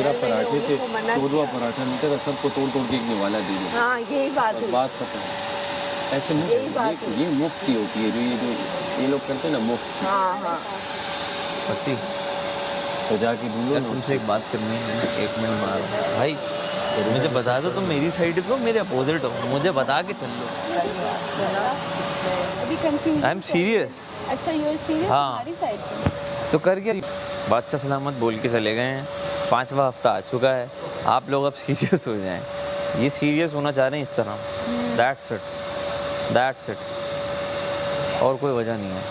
तेरा पराठे थे, 14वां पराठा नहीं तेरा, सबको तोड़ तोड़ के एक निवाला दीजिए। हाँ यही बात है। बात खत्म। ऐसे ये मुफ्त की होती है, जो ये लोग करते हैं ना, मुफ्त। हाँ हाँ पति तो जाके ढूंढो ना। तुमसे एक बात करनी है, 1 मिनट मारो भाई, मुझे बता दो तुम मेरी साइड पे हो मेरे अपोजिट हो, मुझे बता के चल लो। अभी कंफ्यूज। I am serious. अच्छा यू आर सीरियस? हाँ। हमारी साइड पे तो कर क्या, बादशाह सलामत बोल के चले गए हैं, 5वां हफ्ता आ चुका है, आप लोग अब सीरियस हो जाएं। ये सीरियस होना चाह रहे हैं इस तरह, दैट्स इट, और कोई वजह नहीं है।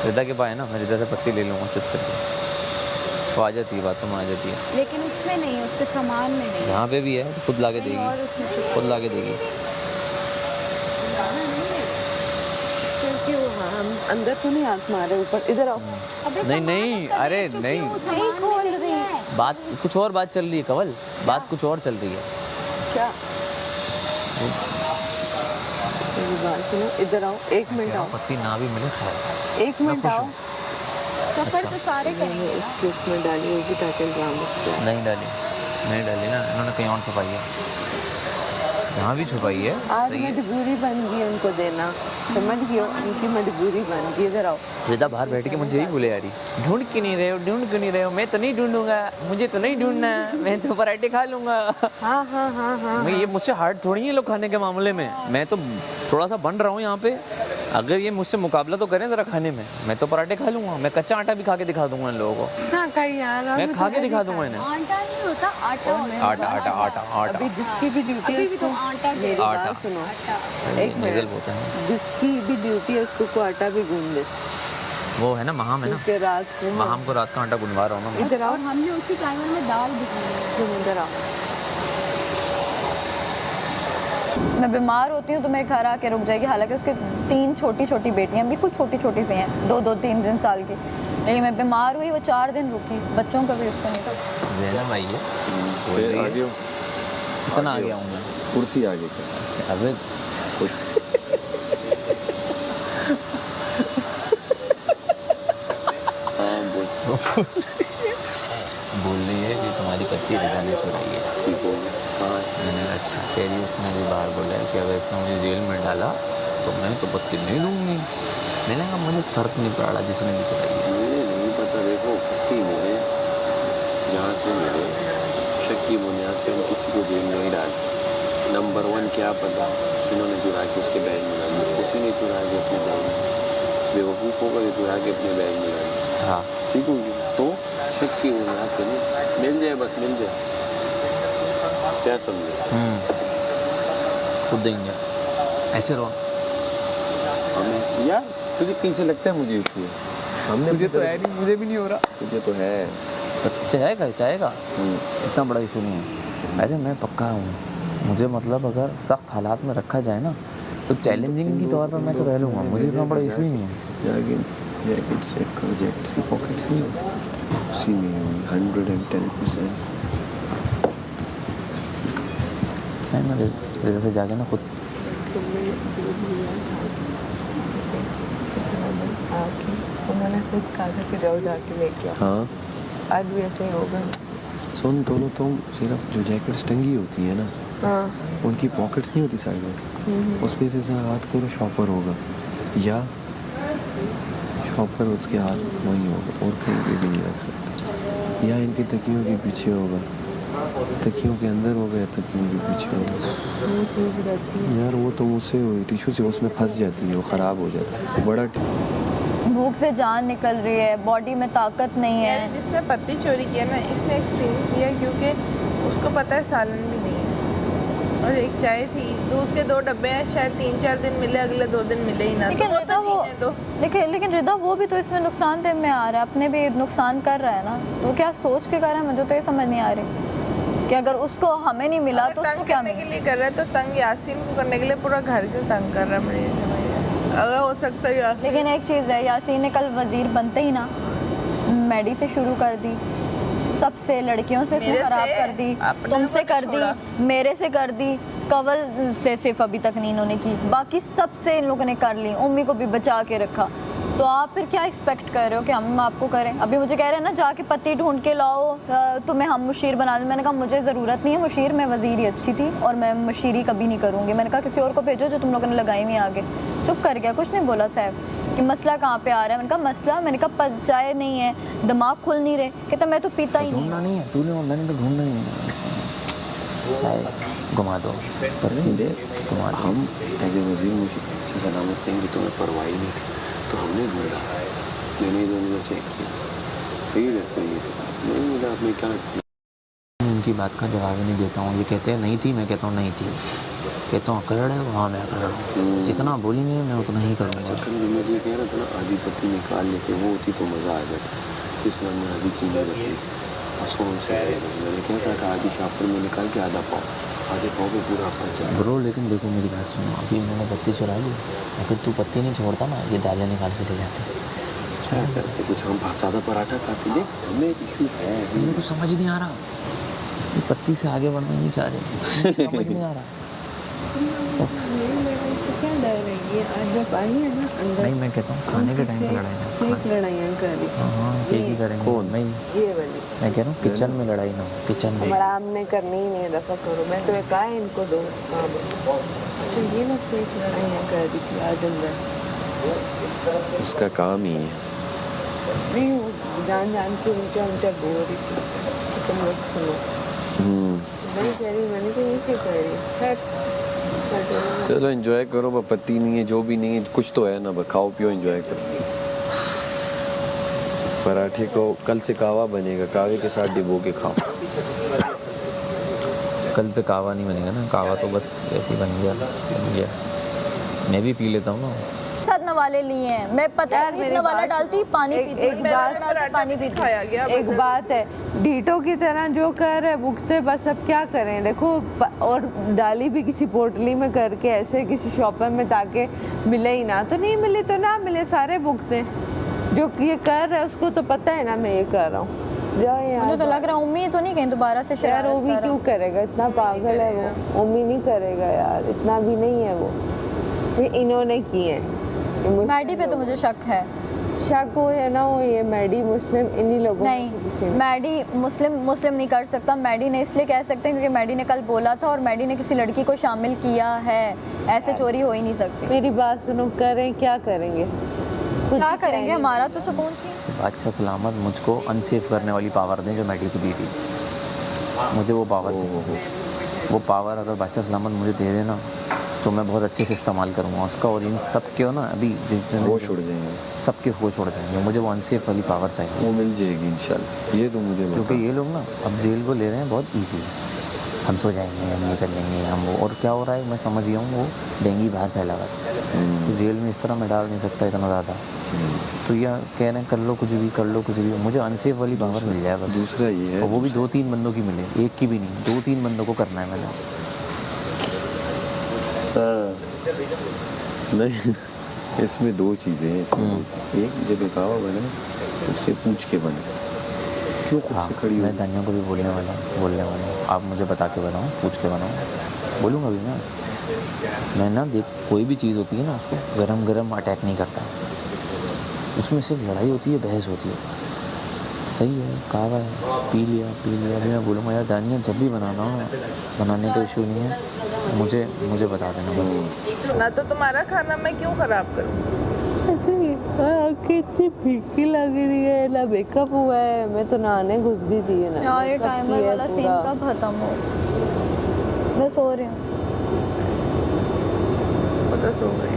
रिदा के पाए ना, मैं रिदा से पत्ती ले लूँगा चुप करके, तो आ जाती है, बातों में आ जाती है। लेकिन उसमें नहीं, उसके सामान में नहीं। जहाँ पे भी है तो खुद ला के और देगी, उसमें छुपा खुद ला के देगी। क्योंकि वो हम अंदर तो नहीं हाथ मारे, ऊपर इधर आओ। अबे नहीं सामान नहीं, उसका अरे देख चुकी नहीं, हूँ, सामान में नहीं है। बात कुछ और बात चल रही है कवल, बात कुछ और चल रही है। क्या मेरी बात सुनो, इधर आओ, 1 मिनट आओ, पत्ती ना भी मिले खैर। 1 मिनट आओ। सफर तो सारे करेंगे ना। इसके उसमें डाली होगी ताकि ड्रामा नहीं डाली ना, इन्होंने कहीं और छुपाई है, जहाँ भी छुपाई है। आज सही है। मजबूरी बन गई उनको देना, समझ गई हो, उनकी मजबूरी बन गई। इधर आओ। रिदा बाहर बैठ के मुझे यही बोले यारी, ढूंढ क्यों नहीं रहे हो, मैं तो नहीं ढूंढूंगा, मुझे तो नहीं ढूंढना, मैं तो पराठे खा लूंगा। हाँ हाँ हाँ हाँ मैं ये मुझसे हार्ड थोड़ी है लोग खाने के मामले में, मैं तो थोड़ा सा बन रहा हूँ यहाँ पे। अगर ये मुझसे मुकाबला तो करें जरा खाने में, मैं तो पराठे खा लूंगा, मैं कच्चा आटा भी खा के दिखा दूंगा इन लोगों को, हाँ कहीं यार, मैं खा के दिखा दूंगा इन्हें। आटा नहीं होता, आटा होता है। आटा अभी जिसकी भी ड्यूटी है अभी भी तो उसको- आटा मेरी आटा। बात सुनो, एक निगल मिनट, बोलते हैं जिसकी भी ड्यूटी है उसको को आटा भी गूंद दे, वो है ना महाम, है ना क्योंकि रात को महाम को रात का आटा गुनवा रहा हूँ ना मैं। इधर आओ, और हमने उसी टाइमर में दाल भी खाई है। तुम इधर आओ। मैं बीमार होती हूँ तो मेरे घर आके रुक जाएगी, हालांकि उसके 3 छोटी छोटी बेटियाँ बिल्कुल छोटी छोटी सी हैं, 2-3 साल की, लेकिन मैं बीमार हुई, वो 4 दिन रुकी, बच्चों का भी उसका नहीं था। ज़ैनब आई है, फिर आगे हो, कितना आ गया हूँ मैं। कुर्सी आगे क्या? अच्छा, अबे हाँ बोल। बोल रही है कि तुम्हारी पत्ती रिदा ने चुराई है। ठीक हो गया। हाँ मैंने कहा अच्छा, कह रही उसने भी बाहर बोला है कि अगर इसने मुझे जेल में डाला तो मैं तो पत्ती नहीं लूँगी। मैंने कहा मुझे फ़र्क नहीं पड़ा जिसने भी चुराई है। मुझे नहीं पता, देखो पत्ती मिले जहाँ से मिले, शक की बुनियाद पर हम किसी को जेल नहीं डाल सकते। नंबर 1 क्या पता इन्होंने चुरा के उसके बैग में डाल दिया, उसी ने चुरा के अपने बैग में, बेवकूफ़ होकर ये चुरा के अपने बैग में डाल दिया। हाँ, ठीक होगी तो शक की बुनियाद पर नहीं, मिल जाए बस मिल जाए, क्या समझे? खुद देंगे ऐसे रहो। हमें यार तुझे कहीं से लगता है मुझे इशू है? हमने मुझे तो है नहीं, मुझे भी नहीं हो रहा। तुझे तो है। चाहेगा इतना बड़ा इशू नहीं है। अरे मैं पक्का हूँ, मुझे मतलब अगर सख्त हालात में रखा जाए ना तो चैलेंजिंग के तौर पर मैं तो रह लूँगा, मुझे इतना बड़ा इशू ही नहीं है। जाके जैकेट चेक करो, जैकेट की पॉकेट्स नहीं उसी में होगी 110%। मैं रिदा से जाके ना खुद तुमने दूध लिया था, आके उन्होंने खुद कहा था कि जाओ जाके लेके आओ। हाँ आज भी ऐसे ही होगा। सुन, दोनों तुम सिर्फ जो जैकेट्स टंगी होती है ना, हाँ उनकी पॉकेट्स नहीं होती साइड में, उस पे से रात को तो शॉपर होगा या शॉपर उसके हाथ वहीं होगा और कहीं पे भी नहीं रख सकता, या इनकी तकियों के पीछे होगा, तकियों के अंदर होगा या तकियों के पीछे होगा। वो चीज़ रहती है यार वो तो मुझसे टिश्यू से उसमें फंस जाती है, वो ख़राब हो जाता है बड़ा। भूख से जान निकल रही है, बॉडी में ताकत नहीं है। मैंने जिसने पत्ती चोरी किया ना, इसने एक्सट्रीम किया क्योंकि उसको पता है सालन भी नहीं है, और एक चाय थी, दूध के 2 डब्बे हैं, शायद 3-4 दिन मिले, अगले 2 दिन मिले ही ना, तो वो रिदा तो जीने दो। लेकिन रिदा वो भी तो इसमें नुकसान देने में आ रहा है, अपने भी नुकसान कर रहा है ना, तो क्या सोच के कर रहा है, मुझे तो ये समझ नहीं आ रही कि अगर उसको हमें नहीं मिला तो उसको तंग क्या करने के मिला। लिए कर रहा है तो तंग यासीन को करने के लिए पूरा घर क्यों तंग कर रहा है मुझे समझ नहीं आ रहा। अगर हो सकता है यासीन, लेकिन एक चीज़ है, यासीन ने कल वजीर बनते ही ना मैडी से शुरू कर दी, सबसे लड़कियों से मेरे खराब से, कर दी, अपने तुमसे को कर छोड़ा। दी, मेरे से कर दी, कवल से सिर्फ अभी तक नहीं इन्होंने की, बाकी सबसे इन लोगों ने कर ली, उम्मी को भी बचा के रखा। तो आप फिर क्या एक्सपेक्ट कर रहे हो कि हम आपको करें? अभी मुझे कह रहे हैं ना जाके पति ढूंढ के लाओ, तुम्हें हम मुशीर बना दें। मैंने कहा मुझे ज़रूरत नहीं है मुशीर, मैं वज़ीर ही अच्छी थी और मैं मुशीरी कभी नहीं करूँगी। मैंने कहा किसी और को भेजो जो तुम लोगों ने लगाई हुई आगे। चुप कर गया, कुछ नहीं बोला सैफ कि मसला कहाँ पे आ रहा है। मैंने कहा मसला, मैंने कहा चाय नहीं है, दिमाग खुल नहीं रहे, कहता मैं तो पीता ही नहीं। ढूंढना नहीं है तूने, मैंने तो ढूंढना ही नहीं। चाय घुमा दो, पत्ती दे घुमा दो। हम एज ए वजीर मुझे से सलामत कहेंगे कि तुम्हें परवाह ही नहीं थी, तो हमने ढूंढा, मैंने इधर उधर चेक किया, सही रहता है ये नहीं मिला। आपने क्या उनकी बात का जवाब ही नहीं देता हूँ। ये कहते हैं नहीं थी, मैं कहता हूँ नहीं थी। कहता हूँ अकड़ है, हाँ मैं अकड़ हूँ। जितना बोलेंगे मैं उतना ही करूँगा। चक्कर में मुझे कह रहा था ना, आधी पत्ती निकाल लेते, वो होती तो मज़ा आ जाता। इस में आधी चीज़ें रखी थी, आंसुओं से मैंने क्या कहा था, आधी शापर में निकाल के आधा पाव, आधे पाव पे पूरा हफ्ता चल ब्रो। लेकिन देखो मेरी बात सुनो, अभी मैंने पत्ती चुरा ली, अगर तू पत्ती नहीं छोड़ता ना, ये दालें निकाल के ले जाते। क्या करते कुछ, हम सादा पराठा खाते। देख हमें इशू है, मेरे को समझ नहीं आ रहा, ये पत्ती से आगे बढ़ना नहीं चाह रहे, समझ नहीं आ रहा। क्या डर रही है? आज जब आई है ना अंदर, नहीं मैं कहता हूँ खाने के टाइम पे लड़ाई ना। एक लड़ाइयाँ कर रही। हाँ केक ही करेंगे। कौन? मैं ये वाली मैं कह रहा हूँ किचन में लड़ाई ना हो, किचन में। बड़ा हमने करनी ही नहीं, दफा करो। मैं तो कहा है इनको दो काम। तो ये ना एक लड़ाइयाँ कर रही थी आज अंदर। उसका काम ही है। नहीं वो जान जान के उनका उनका बोल रही थी कि तुम लोग सुनो। नहीं कह रही, मैंने तो ये क्यों कह रही। चलो एंजॉय करो, बस पत्ती नहीं है, जो भी नहीं है, कुछ तो है ना, बस खाओ पियो एंजॉय करो। पराठे को कल से कहवा बनेगा, कहवे के साथ डिबो के खाओ। कल से कहवा नहीं बनेगा ना, कहवा तो बस ऐसे ही बन गया। मैं भी पी लेता हूँ ना। साथ नवाले लिए हैं, मैं पता यार, है मेरी नवाला बात- डालती पानी एक- पीती, एक नवाला बात- डालती पानी पीती। खाया गया एक बात है, डीटो की तरह जो कर रहे भुगते, बस अब क्या करें। देखो और डाली भी किसी पोटली में करके ऐसे किसी शॉपर में, ताकि मिले ही ना, तो नहीं मिले तो ना मिले, सारे भुगते। जो ये कर रहे उसको तो पता है ना मैं ये कर रहा हूँ। जाओ यार। मुझे तो लग रहा है उम्मीद तो नहीं कहीं दोबारा से यार शरारत वो भी कर रहा। क्यों करेगा, इतना पागल है वो। उम्मीद नहीं करेगा यार, इतना भी नहीं है वो। ये इन्होंने किए हैं। मैडी पे तो मुझे शक है। शक वो है ना, वो ये मैडी मुस्लिम इन्हीं लोगों में से किसी नहीं, ने। मैडी मुस्लिम नहीं कर सकता। मैडी ने इसलिए कह सकते हैं क्योंकि मैडी ने कल बोला था और मैडी ने किसी लड़की को शामिल किया है। ऐसे चोरी हो ही नहीं सकती। मेरी बात सुनो, करें क्या करेंगे? कुछ क्या भी करेंगे, करें। हमारा तो सुकून चाहिए। अच्छा सलामत मुझको अनसेफ करने वाली पावर दें जो मैडी को दी थी। मुझे वो पावर चाहिए। वो पावर अगर बादशाह सलामत मुझे दे देना तो मैं बहुत अच्छे से इस्तेमाल करूँगा उसका। और इन सब के ना अभी होश उड़ जाएंगे, सबके होश उड़ जाएंगे। मुझे वो अनसेफ वाली पावर चाहिए। वो मिल जाएगी इंशाल्लाह। ये तो मुझे क्योंकि ये लोग ना अब जेल को ले रहे हैं बहुत ईजी। हम सो जाएंगे, हम ये कर लेंगे, हम वो। और क्या हो रहा है मैं समझ गया हूँ, वो डेंगू बाहर फैला हुआ है। तो जेल में इस तरह मैं डाल नहीं सकता इतना ज़्यादा। तो ये कह रहे हैं कर लो कुछ भी, कर लो कुछ भी, मुझे अनसेफ वाली पावर मिल जाए बस। दूसरा ये है, और वो भी 2-3 बंदों की मिले, एक की भी नहीं, 2-3 बंदों को करना है मैंने। नहीं इसमें दो चीज़ें हैं। इसमें दो चीज़ें। एक जब कहवा बने उससे पूछ के बने, क्यों खुद हाँ से खड़ी मैं हो। दानिया को भी बोलने वाला हूँ। आप मुझे बता के बनाओ, पूछ के बनाओ, बोलूँगा भी मैं ना देख कोई भी चीज़ होती है ना उसको गरम गरम अटैक नहीं करता। उसमें सिर्फ लड़ाई होती है, बहस होती है। सही है, कहवा है, पी लिया। अभी मैं बोलूँगा यार दानिया जब भी बनाना हो, बनाने का इशू नहीं है, मुझे बता देना बस। ना तो तुम्हारा खाना मैं क्यों खराब करूँ? कितनी फीकी लग रही है ना, मेकअप हुआ है, मैं तो नहाने घुस गई थी ना। यार ये makeup टाइमर किया वाला सीन पूरा। कब खत्म हो? मैं सो रही हूँ। वो तो सो गई।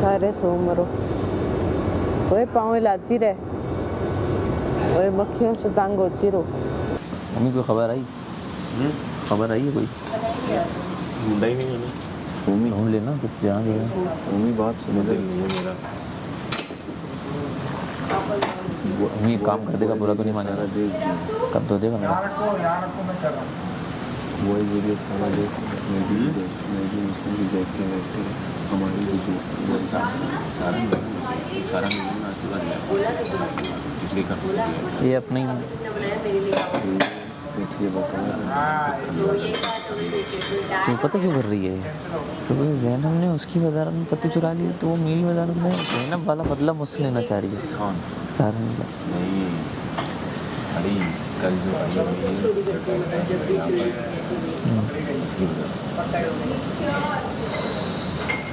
सारे सो मरो। ओए पाँव हिलाती रहे, ओए मक्खियों से तंग होती रहो। मम्मी कोई खबर आई? खबर आई है कोई? ढूंढा ही नहीं मैंने। मम्मी ढूंढ लेना कुछ जहाँ गया। मम्मी बात समझ नहीं है मेरा। मम्मी काम कर देगा, बुरा तो नहीं मानेगा। सारा देख दिया। कब तो देगा मेरा। वही वीडियो सारा देख मैं भी उसमें भी देख के बैठते हैं। हमारी भी जो सारा आशीर्वाद ये अपने ही मैं ये बता क्यों पता क्यों कर रही है क्योंकि जैनब ने उसकी वजारत में पत्ती चुरा ली तो वो मेरी वजारत में जैनब वाला बदला मुझसे लेना चाह रही है कौन चाह रही है नहीं अरे कल जो उसकी वजह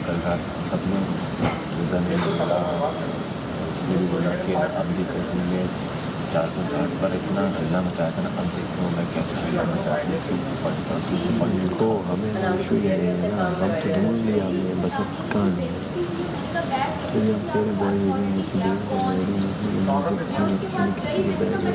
कल रात सपने मेरी बोला कि अब दिक्कत नहीं है 460 पर इतना हल्ला मचाया था ना अब देखो मैं कैसे हल्ला मचाती हूँ 340 तो हमें इशू ये है ना हम तो ढूंढ लिया हमने बस अब कहाँ नहीं तो जब तेरे बॉय वीडियो मुझे देख किसी के बैग में